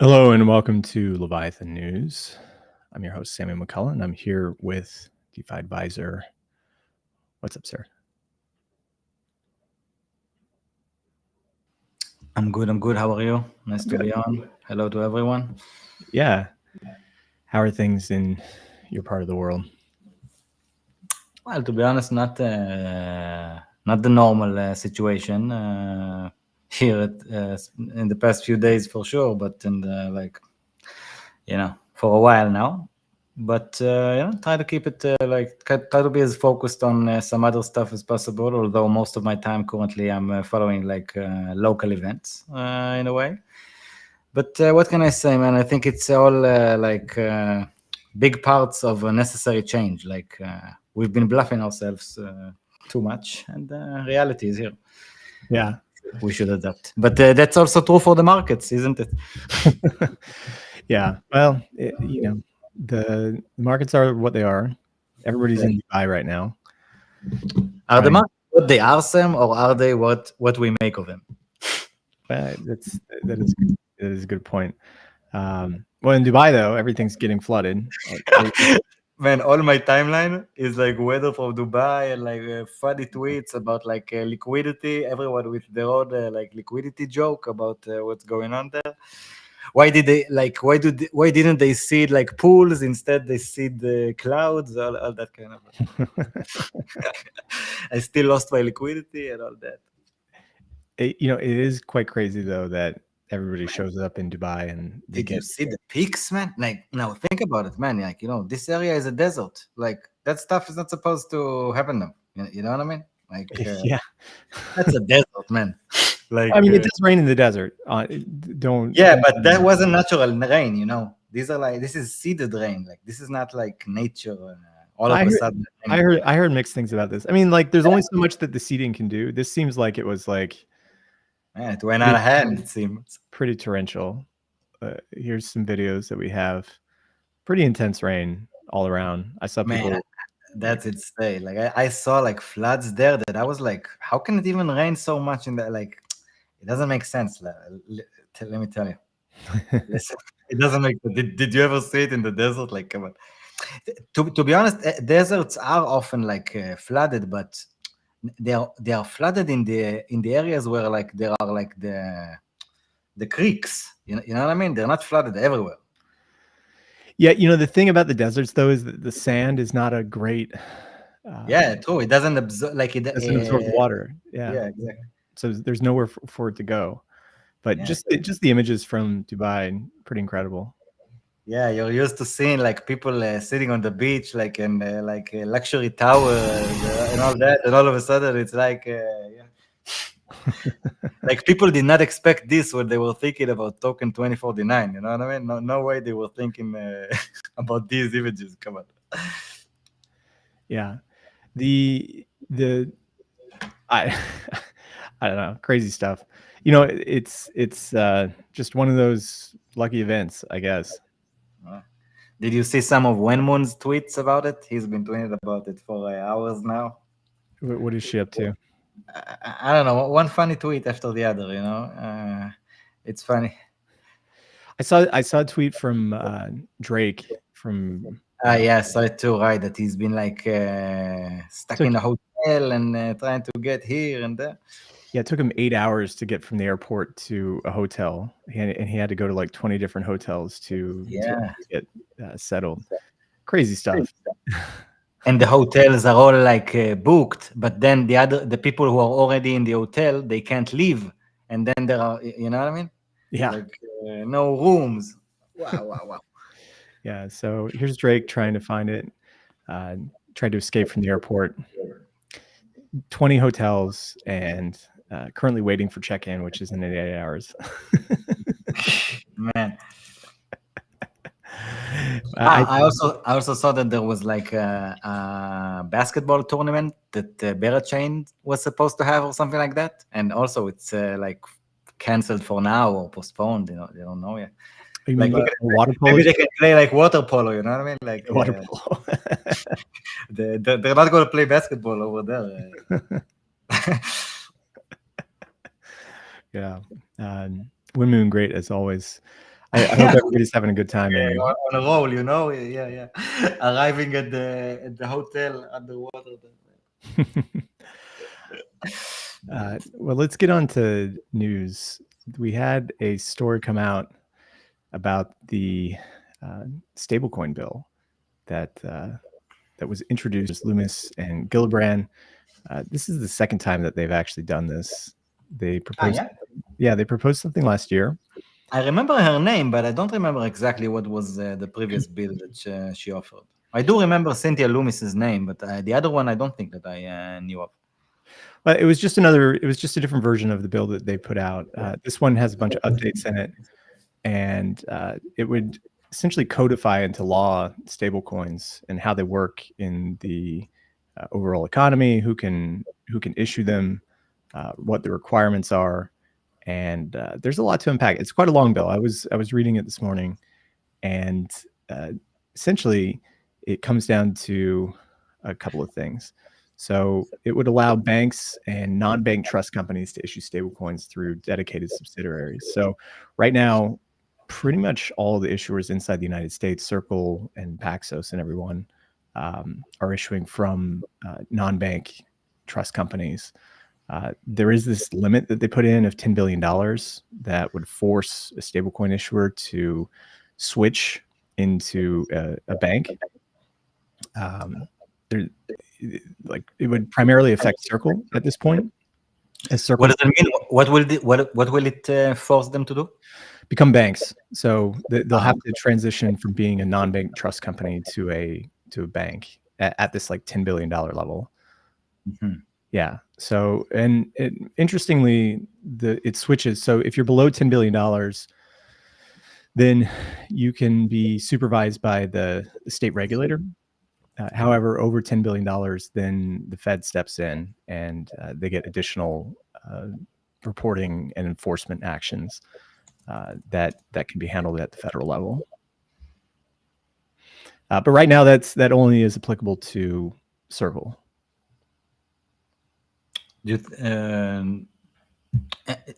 Hello and welcome to Leviathan News. I'm your host, Samuel McCullough, and I'm here with DeFi advisor. What's up, sir? I'm good. How are you? Nice to be on. Hello to everyone. Yeah. How are things in your part of the world? Well, to be honest, not the normal situation here in the past few days for sure, but in the for a while now. But try to keep it try to be as focused on some other stuff as possible. Although most of my time currently I'm following local events in a way. But what can I say, man? I think it's all big parts of a necessary change. We've been bluffing ourselves too much, and reality is here. Yeah. We should adapt. But that's also true for the markets, isn't it? Yeah. Well, the markets are what they are. Everybody's in DeFi right now. Are the markets what they are, Sam, or are they what we make of them? That is a good point. Well, in Dubai, though, everything's getting flooded. Man, all my timeline is like weather from Dubai and funny tweets about liquidity. Everyone with their own liquidity joke about what's going on there. Why did they why didn't they seed pools instead? They seed the clouds, all that kind of. I still lost my liquidity and all that. It is quite crazy though that everybody shows up in Dubai and did you see the peaks, man? Now think about it, man. This area is a desert. That stuff is not supposed to happen now. You know what I mean? Yeah, that's a desert, man. I mean, it does rain in the desert. Don't. Yeah, but that wasn't natural rain. This is seeded rain. This is not like nature. All of a sudden, I heard mixed things about this. I mean, there's only so much that the seeding can do. This seems like it was yeah, it went out of hand. It seems pretty torrential. Here's some videos that we have. Pretty intense rain all around. I saw people. Man, that's insane. I saw floods there that I was like, how can it even rain so much in that? It doesn't make sense. Let me tell you. Listen, it doesn't make. Did you ever see it in the desert? Come on. To be honest, deserts are often flooded, but they are flooded in the areas where there are the creeks. You know what I mean? They're not flooded everywhere. Yeah, the thing about the deserts though is that the sand is not a great. Yeah, true. It doesn't absorb it doesn't absorb water. Yeah, exactly. So there's nowhere for it to go. But just the images from Dubai, pretty incredible. Yeah, you're used to seeing people sitting on the beach, in a luxury tower and all that, and all of a sudden it's people did not expect this when they were thinking about token 2049. You know what I mean? No way they were thinking about these images. Come on. Yeah, I don't know, crazy stuff. It's just one of those lucky events, I guess. Did you see some of Wenmoon's tweets about it? He's been tweeting about it for hours now. What is she up to? I don't know. One funny tweet after the other. It's funny. I saw a tweet from Drake from. Yeah, I saw it too. Right, that he's been stuck in a hotel and trying to get here and there. Yeah, it took him 8 hours to get from the airport to a hotel, and he had to go to 20 different hotels to get settled. Crazy stuff. And the hotels are all booked, but then the people who are already in the hotel, they can't leave, and then there are, you know what I mean? Yeah. No rooms. Wow. Yeah. So here's Drake trying to find it, trying to escape from the airport. 20 hotels and currently waiting for check-in, which is in 8 hours. Man. I also saw that there was a basketball tournament that Berachain was supposed to have or something like that, and also it's canceled for now or postponed. They don't know yet. Water polo? Maybe they can play water polo. You know what I mean? Water polo. They're not going to play basketball over there. Yeah. Wenmoon, great as always. I hope everybody's having a good time. Yeah, And on a roll, yeah. Arriving at the hotel underwater. well, let's get on to news. We had a story come out about the stablecoin bill that was introduced, Lummis and Gillibrand. This is the second time that they've actually done this. They proposed, they proposed something last year. I remember her name, but I don't remember exactly what was the previous bill that she offered. I do remember Cynthia Loomis's name, but the other one I don't think that I knew of. But it was just a different version of the bill that they put out. This one has a bunch of updates in it, and it would essentially codify into law stablecoins and how they work in the overall economy, who can issue them, what the requirements are, and there's a lot to unpack. It's quite a long bill. I was reading it this morning, and essentially it comes down to a couple of things. So it would allow banks and non-bank trust companies to issue stablecoins through dedicated subsidiaries. So right now, pretty much all the issuers inside the United States, Circle and Paxos and everyone, are issuing from non-bank trust companies. There is this limit that they put in of $10 billion that would force a stablecoin issuer to switch into a bank. Like it would primarily affect Circle at this point. As Circle, what does it mean? What will it force them to do? Become banks. So they'll have to transition from being a non-bank trust company to a bank at this like $10 billion level. Mm-hmm. Yeah. So interestingly, it switches. So if you're below $10 billion, then you can be supervised by the state regulator. However, over $10 billion, then the Fed steps in and they get additional reporting and enforcement actions that can be handled at the federal level. But right now, that only is applicable to Circle. Do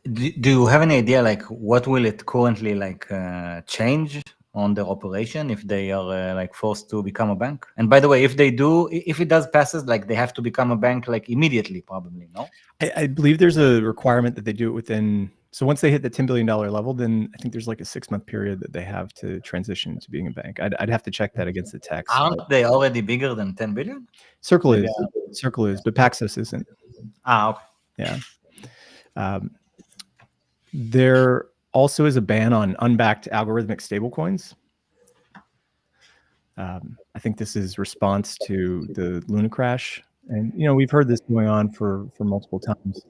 you have any idea, like, what will it currently like change on their operation if they are like forced to become a bank? And by the way, if it does passes, like they have to become a bank like immediately, probably, no? I believe there's a requirement that they do it within. So once they hit the $10 billion level, then I think there's like a 6-month period that they have to transition to being a bank. I'd have to check that against the text. Aren't they already bigger than 10 billion? Circle is, but Paxos isn't. Okay. Yeah. There also is a ban on unbacked algorithmic stablecoins. I think this is response to the Luna crash, and we've heard this going on for multiple times.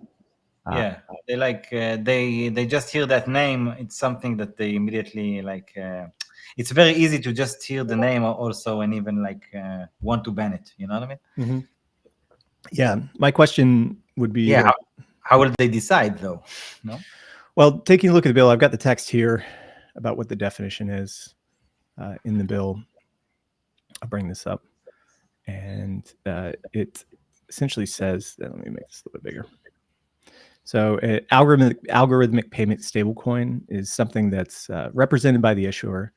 Yeah, they like they just hear that name. It's something that they immediately like. It's very easy to just hear the name also and even like want to ban it. You know what I mean? Mm-hmm. Yeah. My question would be, how will they decide though? No. Well, taking a look at the bill, I've got the text here about what the definition is in the bill. I'll bring this up, and it essentially says that. Let me make this a little bit bigger. So, algorithmic payment stablecoin is something that's represented by the issuer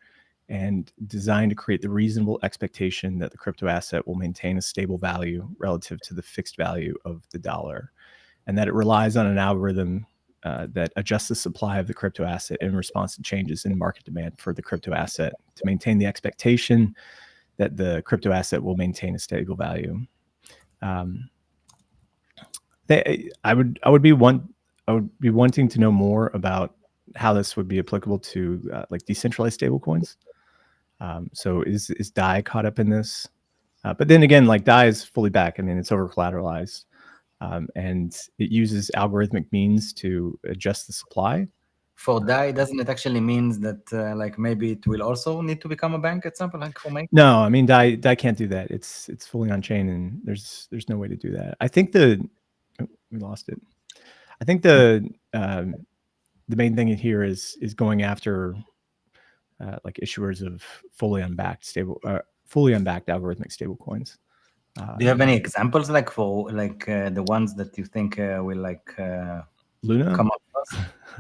and designed to create the reasonable expectation that the crypto asset will maintain a stable value relative to the fixed value of the dollar, and that it relies on an algorithm that adjusts the supply of the crypto asset in response to changes in market demand for the crypto asset to maintain the expectation that the crypto asset will maintain a stable value. I would be wanting to know more about how this would be applicable to like decentralized stablecoins. So is DAI caught up in this? But then again, like DAI is fully back. I mean, it's over collateralized, and it uses algorithmic means to adjust the supply. For DAI, doesn't it actually means that like maybe it will also need to become a bank at some point, like for Make? No, I mean DAI can't do that. It's fully on chain, and there's no way to do that. I think we lost it. I think the main thing here is going after like issuers of fully unbacked algorithmic stablecoins. Do you have any examples like for like the ones that you think will like Luna? Come up?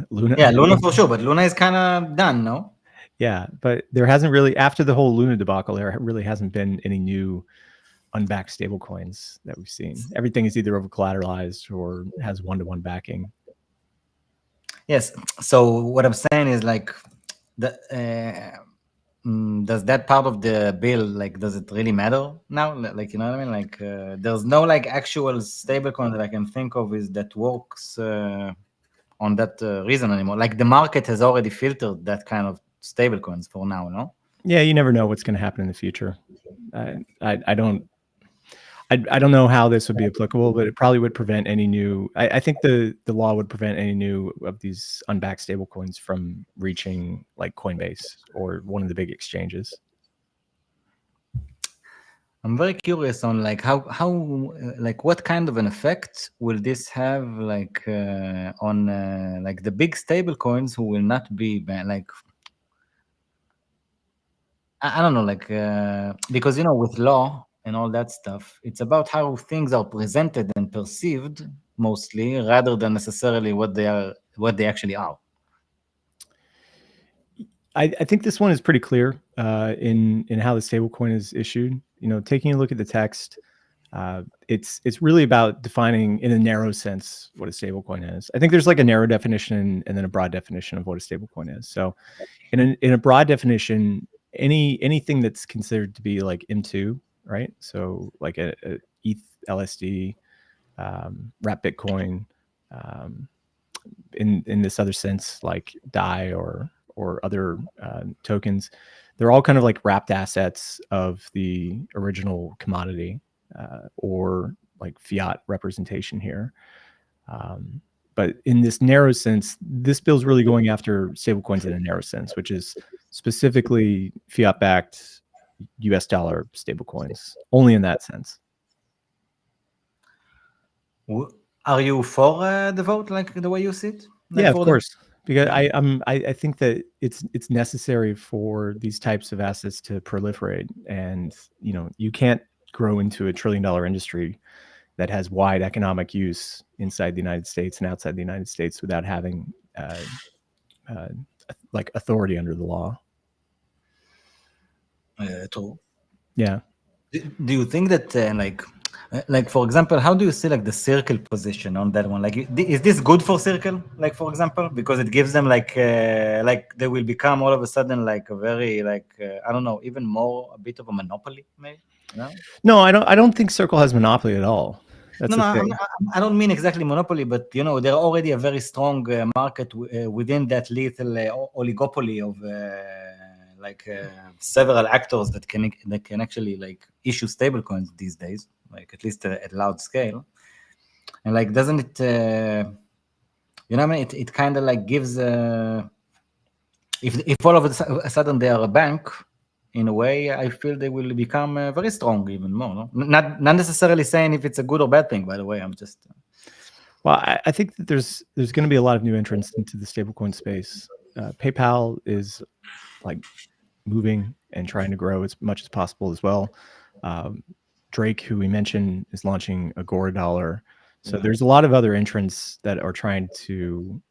Luna? Yeah, Luna for sure, but Luna is kind of done, no? Yeah, but there hasn't really, after the whole Luna debacle, there really hasn't been any new unbacked stablecoins that we've seen. Everything is either over collateralized or has one-to-one backing. Yes. So what I'm saying is like, does that part of the bill, like, does it really matter now? Like, you know what I mean? Like, there's no like actual stablecoin that I can think of is that works on that reason anymore. Like the market has already filtered that kind of stablecoins for now, no? Yeah, you never know what's going to happen in the future. I don't know how this would be applicable, but it probably would prevent any new. I think the law would prevent any new of these unbacked stablecoins from reaching like Coinbase or one of the big exchanges. I'm very curious on like how like what kind of an effect will this have like on like the big stable coins who will not be banned, like I don't know, like because you know with law and all that stuff, it's about how things are presented and perceived mostly rather than necessarily what they actually are. I think this one is pretty clear in how the stablecoin is issued. You know, taking a look at the text, it's really about defining in a narrow sense what a stablecoin is. I think there's like a narrow definition and then a broad definition of what a stablecoin is. So, in a broad definition, anything that's considered to be like M2, right? So like a ETH, LSD, wrap Bitcoin, in this other sense, like DAI or other tokens, they're all kind of like wrapped assets of the original commodity or like fiat representation here. But in this narrow sense, this bill's really going after stablecoins in a narrow sense, which is specifically fiat-backed US dollar stablecoins, only in that sense. Are you for the vote, like the way you see it? Like yeah, of course. Because I think that it's necessary for these types of assets to proliferate, and you know you can't grow into a $1 trillion industry that has wide economic use inside the United States and outside the United States without having like authority under the law. True. Yeah. Do you think that like for example, how do you see like the Circle position on that one? Like, is this good for Circle? Like for example, because it gives them like they will become all of a sudden like a very like I don't know, even more a bit of a monopoly, maybe. You know? No, I don't think Circle has monopoly at all. That's no, I don't mean exactly monopoly, but you know, they're already a very strong market within that little oligopoly of several actors that can actually like issue stablecoins these days, like at least at large scale. And like, doesn't it, you know what I mean? It kind of like gives, if all of a sudden they are a bank, in a way, I feel they will become very strong even more. No? Not necessarily saying if it's a good or bad thing, by the way. I'm just. Well, I think that there's going to be a lot of new entrants into the stablecoin space. PayPal is like moving and trying to grow as much as possible as well. Drake, who we mentioned, is launching Agora Dollar. So there's a lot of other entrants that are trying to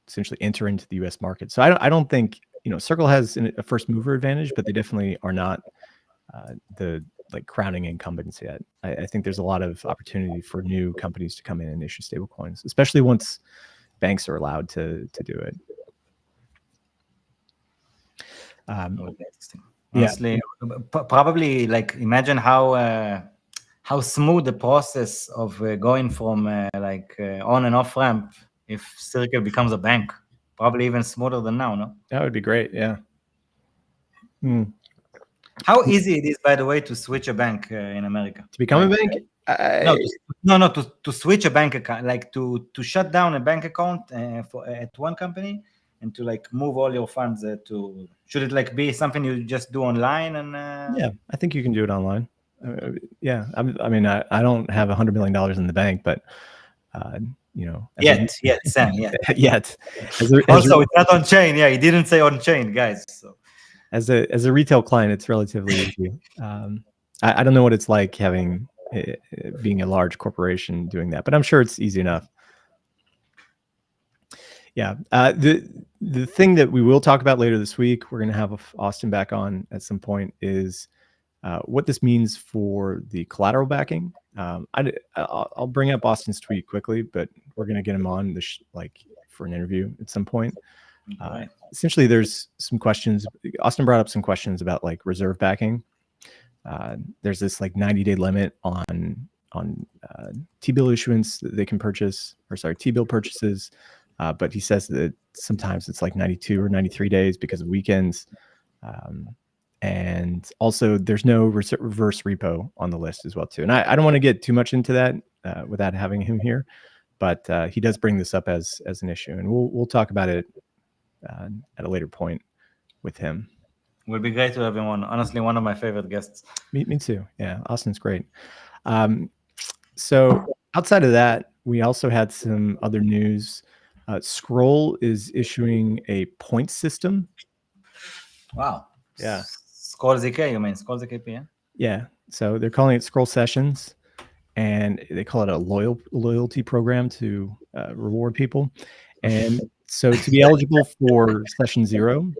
essentially enter into the U.S. market. So I don't think, you know, Circle has a first mover advantage, but they definitely are not the like crowning incumbents yet. I think there's a lot of opportunity for new companies to come in and issue stablecoins, especially once banks are allowed to do it. Honestly, probably like imagine how smooth the process of going from on and off ramp if Circle becomes a bank. Probably even smoother than now, no? That would be great, yeah. How easy it is, by the way, to switch a bank in America? To become a bank? No, to switch a bank account, like to shut down a bank account at one company and to like move all your funds to. Should it like be something you just do online? And yeah, I think you can do it online. Yeah, I mean, I don't have $100 million in the bank, but you know, Sam, yet. Also, it's not on chain. Yeah, he didn't say on chain, guys. So. As a retail client, it's relatively easy. I don't know what it's like having being a large corporation doing that, but I'm sure it's easy enough. Yeah. The thing that we will talk about later this week, we're going to have Austin back on at some point, is what this means for the collateral backing. I'll bring up Austin's tweet quickly, but we're going to get him on for an interview at some point. Right. Essentially, there's some questions. Austin brought up some questions about like reserve backing. There's this like 90-day limit on T-bill issuance that they can purchase, T-bill purchases. But he says that sometimes it's like 92 or 93 days because of weekends. And also there's no reverse repo on the list as well too. And I don't want to get too much into that without having him here, but he does bring this up as an issue, and we'll talk about it at a later point with him. Would be great to have him on. Honestly, one of my favorite guests. Me too. Yeah, Austin's great. So outside of that, we also had some other news. Scroll is issuing a point system. Wow. Yeah. Scroll ZK, you mean Scroll ZKP? Yeah. Yeah. So they're calling it Scroll Sessions, and they call it a loyalty program to reward people. And so to be eligible for Session 0,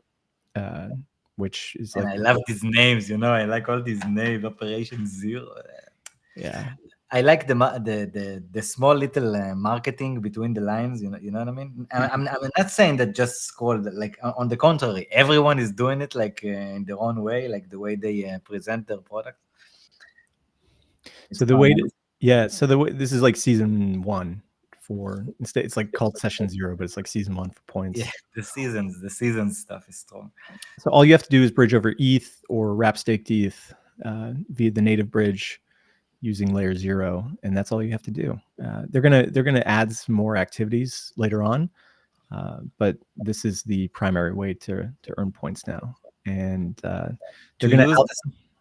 which is like, I love these names, I like all these names. Operation 0. Yeah. I like the small little marketing between the lines. You know what I mean. I'm not saying that just Scroll. Like on the contrary, everyone is doing it like in their own way, like the way they present their product. So the way, this is like season 1 for, instead it's like called Session 0, but it's like season 1 for points. Yeah, the seasons stuff is strong. So all you have to do is bridge over ETH or wrap staked ETH via the native bridge using layer 0, and that's all you have to do. They're gonna add some more activities later on, but this is the primary way to earn points now. And they're gonna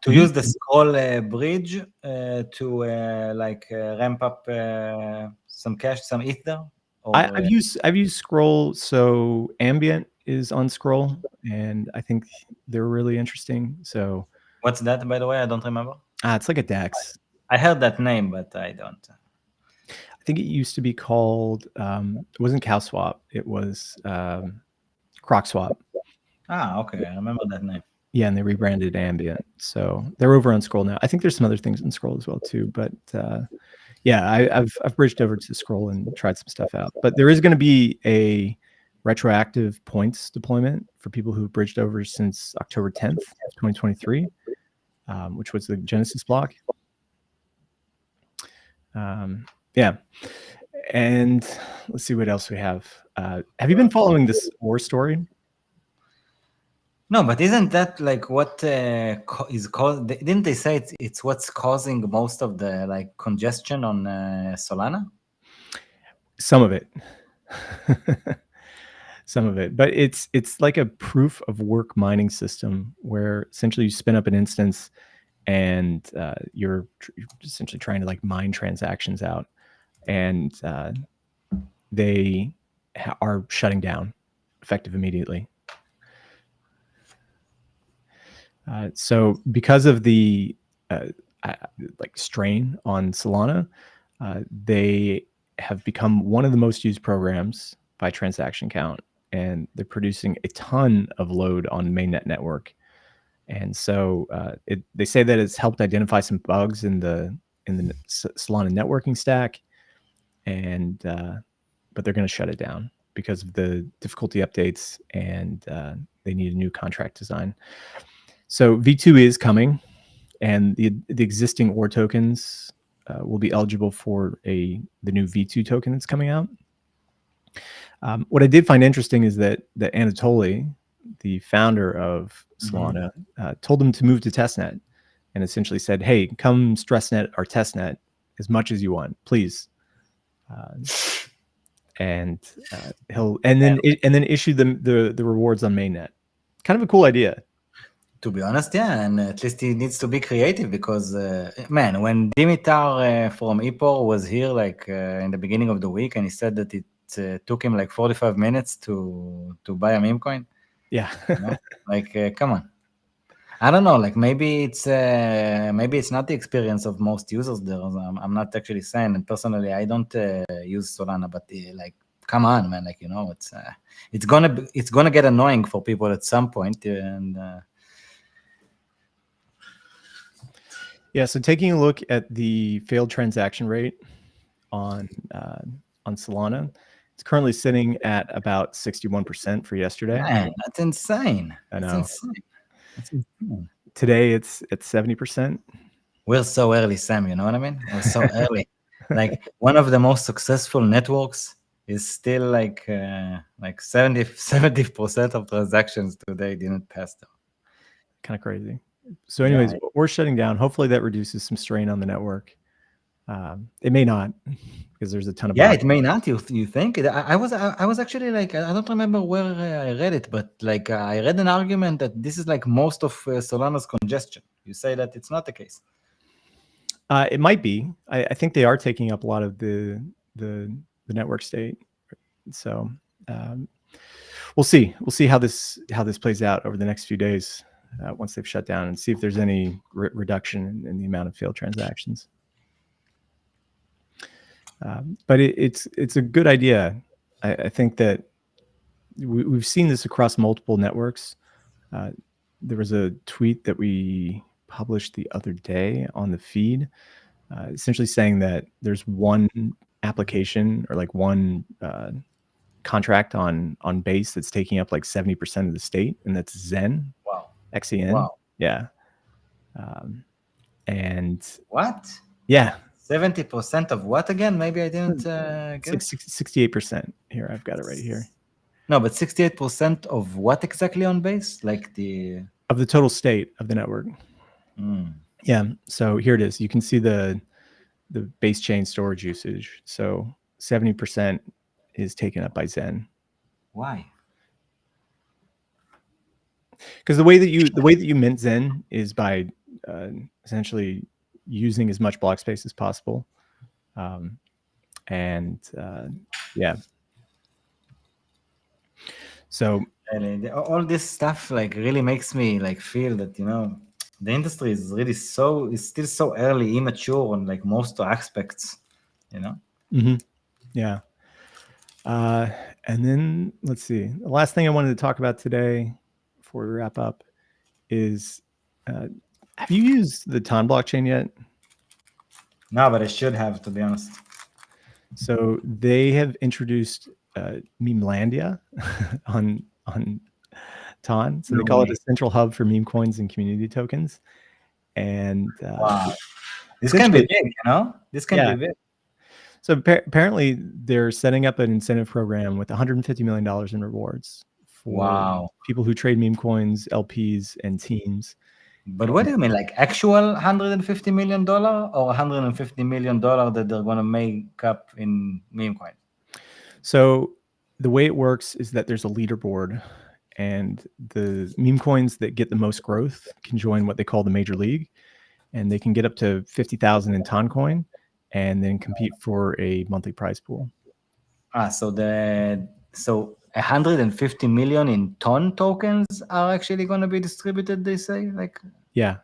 use the Scroll bridge to ramp up some cash, some ETH there. I've used Scroll. So Ambient is on Scroll, and I think they're really interesting. So what's that, by the way? I don't remember. It's like a DEX. I heard that name, but I don't. I think it used to be called, it wasn't CowSwap, it was CrocSwap. Okay, I remember that name. Yeah, and they rebranded Ambient. So they're over on Scroll now. I think there's some other things in Scroll as well too, but yeah, I've bridged over to Scroll and tried some stuff out. But there is going to be a retroactive points deployment for people who've bridged over since October 10th, 2023, which was the Genesis block. Yeah, and let's see what else we have. Have you been following this war story? No, but isn't that like what is caused? Didn't they say it's what's causing most of the like congestion on Solana? Some of it, some of it, but it's like a proof of work mining system where essentially you spin up an instance and you're essentially trying to like mine transactions out, and they are shutting down effective immediately. So because of the like strain on Solana, they have become one of the most used programs by transaction count, and they're producing a ton of load on mainnet network. And so they say that it's helped identify some bugs in the Solana networking stack, and but they're going to shut it down because of the difficulty updates, and they need a new contract design. So V2 is coming, and the existing OR tokens will be eligible for the new V2 token that's coming out. What I did find interesting is that Anatoly, the founder of Solana, told them to move to testnet, and essentially said, "Hey, come stressnet our testnet as much as you want, please." And he'll then issue the rewards on mainnet. Kind of a cool idea. To be honest, yeah, and at least he needs to be creative because, man, when Dimitar from Epor was here, like in the beginning of the week, and he said that it took him like 45 minutes to buy a meme coin. Yeah, like come on. I don't know. Like maybe it's not the experience of most users there. I'm not actually saying, and personally, I don't use Solana, but like come on, man. Like, it's gonna get annoying for people at some point. And yeah, so taking a look at the failed transaction rate on Solana, it's currently sitting at about 61% for yesterday. man, that's insane. I That's know. insane. That's insane. Today it's at 70%. We're so early, Sam. You know what I mean? We're so early. Like, one of the most successful networks is still like 70% of transactions today didn't pass through. Kind of crazy. So anyways, Yeah. we're shutting down. Hopefully that reduces some strain on the network. It may not, because there's a ton of Yeah, it may not. You think? I was actually like, I don't remember where I read it, but like I read an argument that this is like most of Solana's congestion. You say that it's not the case. It might be. I think they are taking up a lot of the network state. So we'll see. We'll see how this plays out over the next few days once they've shut down, and see if there's any reduction in the amount of failed transactions. But it's a good idea. I think that we've seen this across multiple networks. There was a tweet that we published the other day on the feed, essentially saying that there's one application or like one contract on Base that's taking up like 70% of the state, and that's Zen. Wow. XEN. Wow. Yeah. And what? Yeah. 70% of what again? Maybe I didn't get 68%. Here, I've got it right here. No, but 68% of what exactly on Base? Like of the total state of the network. Yeah. So here it is. You can see the Base chain storage usage. So 70% is taken up by Zen. Why? Because the way that you mint Zen is by essentially using as much block space as possible, and yeah. So all this stuff like really makes me like feel that the industry is really is still so early, immature on like most aspects, Mm-hmm. Yeah. And then let's see. The last thing I wanted to talk about today before we wrap up is, have you used the Ton blockchain yet? No, but I should have, to be honest. So they have introduced Memelandia on Ton. So they call it a central hub for meme coins and community tokens. And wow, this can be big, This can be big. So apparently they're setting up an incentive program with $150 million in rewards for people who trade meme coins, LPs, and teams. But what do you mean, like actual $150 million or $150 million that they're going to make up in meme coin? So the way it works is that there's a leaderboard, and the meme coins that get the most growth can join what they call the major league, and they can get up to 50,000 in Ton coin, and then compete for a monthly prize pool. So 150 million in Ton tokens are actually going to be distributed, they say? Yeah.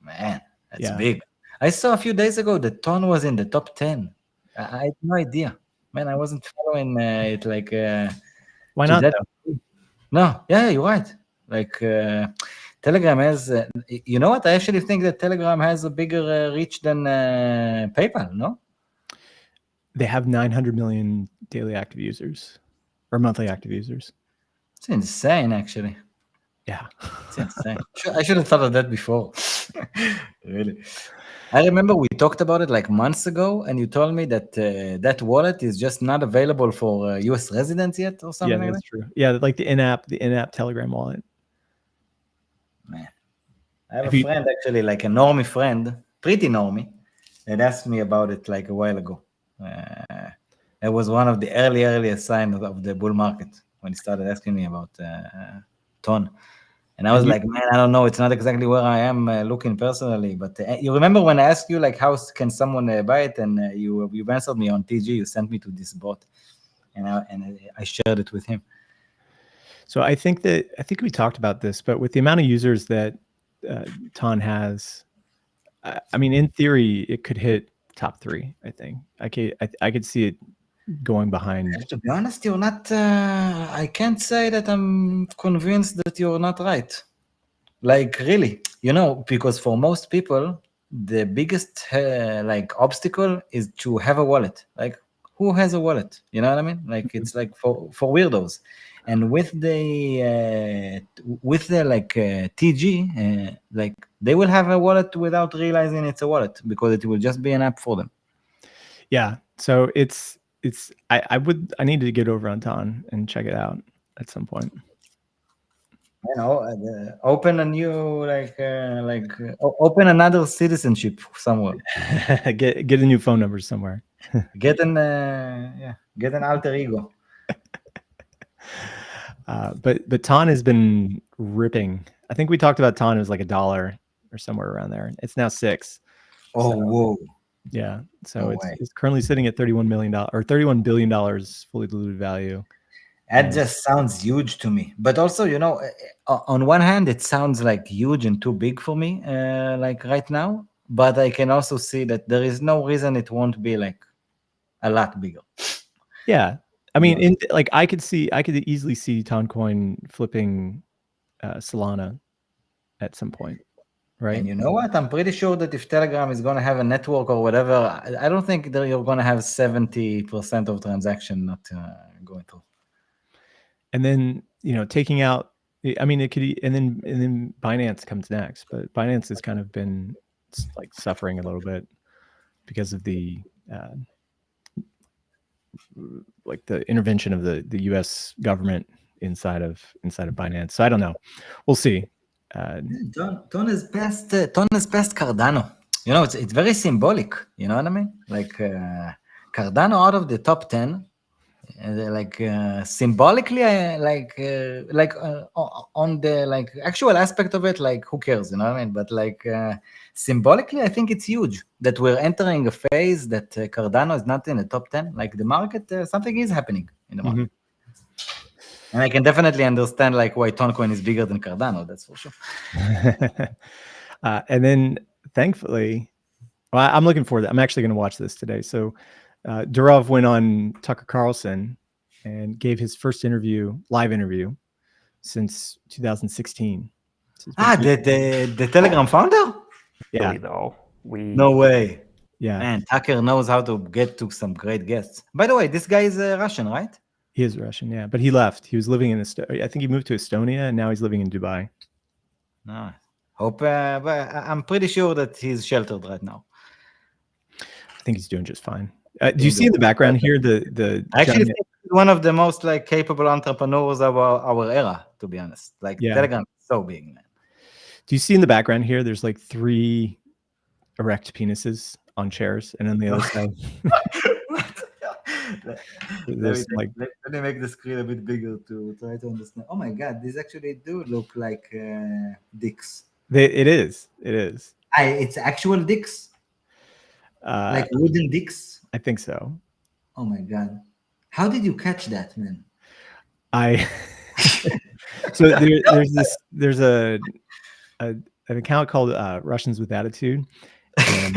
Man, that's big. I saw a few days ago that Ton was in the top 10. I had no idea. Man, I wasn't following it like... Why not, No, yeah, you're right. Like... Telegram has, you know what? I actually think that Telegram has a bigger reach than PayPal, no? They have 900 million daily active users or monthly active users. It's insane, actually. Yeah. It's insane. I should have thought of that before. Really. I remember we talked about it like months ago, and you told me that that wallet is just not available for US residents yet or something like that? Yeah, that's true. Yeah, like the in-app Telegram wallet. Man, I have a friend actually, like a normie friend, pretty normie, that asked me about it like a while ago. It was one of the earliest signs of the bull market when he started asking me about Ton. And I was like, man, I don't know. It's not exactly where I am looking personally. But you remember when I asked you, like, how can someone buy it? And you answered me on TG. You sent me to this bot, and I shared it with him. So I think we talked about this, but with the amount of users that Ton has, I mean, in theory, it could hit top 3. I think I could see it going behind. To be honest, you're not. I can't say that I'm convinced that you're not right. Like really, because for most people, the biggest obstacle is to have a wallet. Like, who has a wallet? You know what I mean? Like, it's like for weirdos. And with the TG, like they will have a wallet without realizing it's a wallet because it will just be an app for them. Yeah. So I need to get over on Ton and check it out at some point. Open a new open another citizenship somewhere. get a new phone number somewhere. Get an alter ego. But Ton has been ripping. I think we talked about Ton. It was like $1 or somewhere around there. It's now $6. Oh, so, whoa! Yeah, so No it's currently sitting at $31 million or $31 billion fully diluted value. That just sounds huge to me. But also, on one hand, it sounds like huge and too big for me, like right now. But I can also see that there is no reason it won't be like a lot bigger. Yeah, I mean, I could easily see Toncoin flipping Solana at some point, right? And you know what? I'm pretty sure that if Telegram is going to have a network or whatever, I don't think that you're going to have 70% of transaction not going through. And then taking out. I mean, it could, and then Binance comes next, but Binance has kind of been like suffering a little bit because of the like the intervention of the U.S. government inside of Binance. So I don't know. We'll see. Ton is past Cardano. It's very symbolic. You know what I mean? Like Cardano out of the top 10. Symbolically, on the actual aspect of it, like who cares, you know what I mean? But symbolically, I think it's huge that we're entering a phase that Cardano is not in the top 10. Like the market, something is happening in the market. And I can definitely understand why Toncoin is bigger than Cardano, that's for sure. And then thankfully, well, I'm looking forward to that. I'm actually going to watch this today. So Durov went on Tucker Carlson and gave his first live interview since 2016. The Telegram founder? Yeah. Really, though. No way. Yeah. Man, Tucker knows how to get to some great guests. By the way, this guy is Russian, right? He is Russian, yeah. But he left. He was living in Estonia. I think he moved to Estonia, and now he's living in Dubai. No. But I'm pretty sure that he's sheltered right now. I think he's doing just fine. Do you see in the background here the actually think he's one of the most capable entrepreneurs of our era, to be honest. Telegram is so big, man. Do you see in the background here? There's 3 erect penises on chairs, and on the other side, let me make the screen a bit bigger to try to understand. Oh my God, these actually do look like dicks. It is. It's actual dicks. Like wooden dicks. I think so. Oh my God. How did you catch that, man? So there's an account called Russians with Attitude, and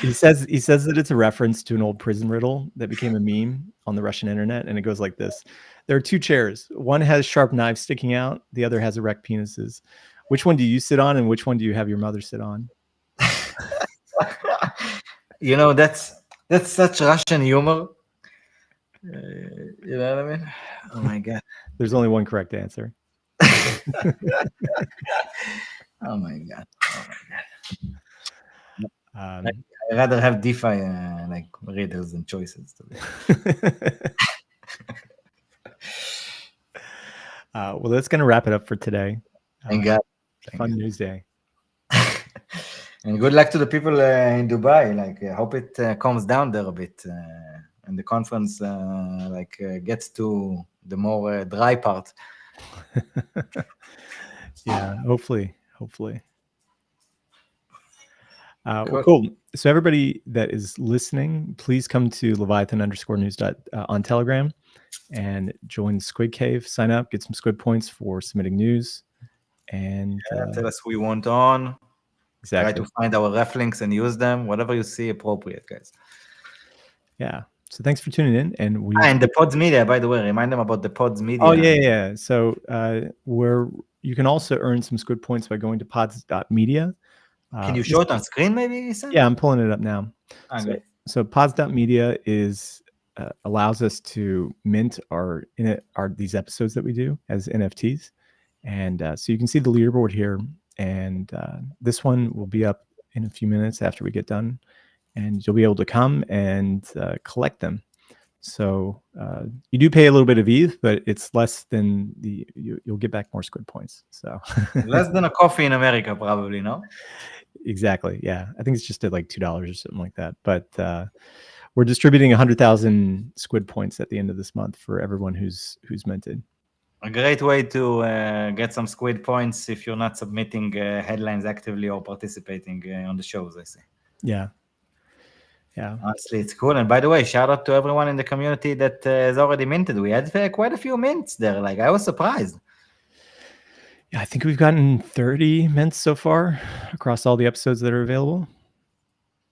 he says that it's a reference to an old prison riddle that became a meme on the Russian internet, and it goes like this: there are 2 chairs. One has sharp knives sticking out. The other has erect penises. Which one do you sit on, and which one do you have your mother sit on? That's such Russian humor. You know what I mean? Oh my God. There's only one correct answer. Oh my God. I'd rather have DeFi riddles and choices. Well, that's going to wrap it up for today. Thank God. Fun news day. And good luck to the people in Dubai. I hope it calms down there a bit, and the conference gets to the more dry part. Yeah, hopefully. Well, cool. So everybody that is listening, please come to Leviathan_news on Telegram and join Squid Cave. Sign up, get some squid points for submitting news, and tell us who you want on. Exactly. Try to find our ref links and use them, whatever you see appropriate, guys. Yeah. So thanks for tuning in, and And the Pods Media, by the way, remind them about the Pods Media. Oh yeah. So you can also earn some Squid points by going to pods.media. Can you show it on screen, maybe, Sam? Yeah, I'm pulling it up now. Okay. So pods.media is allows us to mint these episodes that we do as NFTs, and so you can see the leaderboard here, and this one will be up in a few minutes after we get done, and you'll be able to come and collect them. So you do pay a little bit of ETH, but it's less than you'll get back more Squid points. So less than a coffee in America, probably, no? Exactly. Yeah, I think it's just at like $2 or something like that. But we're distributing 100,000 Squid points at the end of this month for everyone who's minted. A great way to get some Squid points if you're not submitting headlines actively or participating on the shows, I see. Yeah. Honestly, it's cool. And by the way, shout out to everyone in the community that has already minted. We had quite a few mints there. Like, I was surprised. Yeah, I think we've gotten 30 mints so far across all the episodes that are available.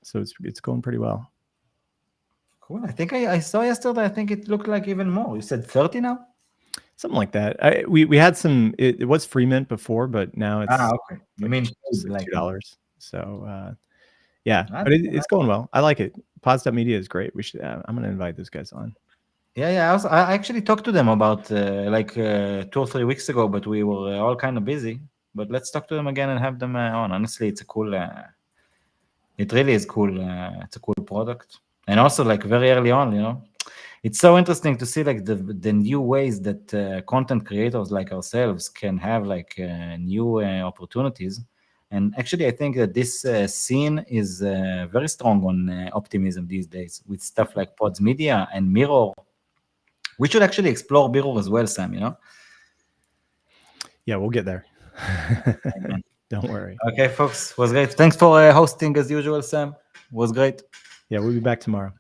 So it's going pretty well. Cool. I think I saw yesterday, I think it looked like even more. You said 30 now? Something like that. We had some, it was free mint before, but now it's okay. You mean like $2. So yeah, but it's going well. I like it. Pods.media is great. We should. I'm going to invite those guys on. Yeah. I actually talked to them about 2 or 3 weeks ago, but we were all kind of busy. But let's talk to them again and have them on. Honestly, it's a cool. It really is cool. It's a cool product, and also like very early on, it's so interesting to see like the new ways that content creators like ourselves can have like new opportunities. And actually, I think that this scene is very strong on optimism these days with stuff like Pods Media and Mirror. We should actually explore Mirror as well, Sam, Yeah, we'll get there. Don't worry. Okay, folks, was great. Thanks for hosting as usual, Sam. Was great. Yeah, we'll be back tomorrow.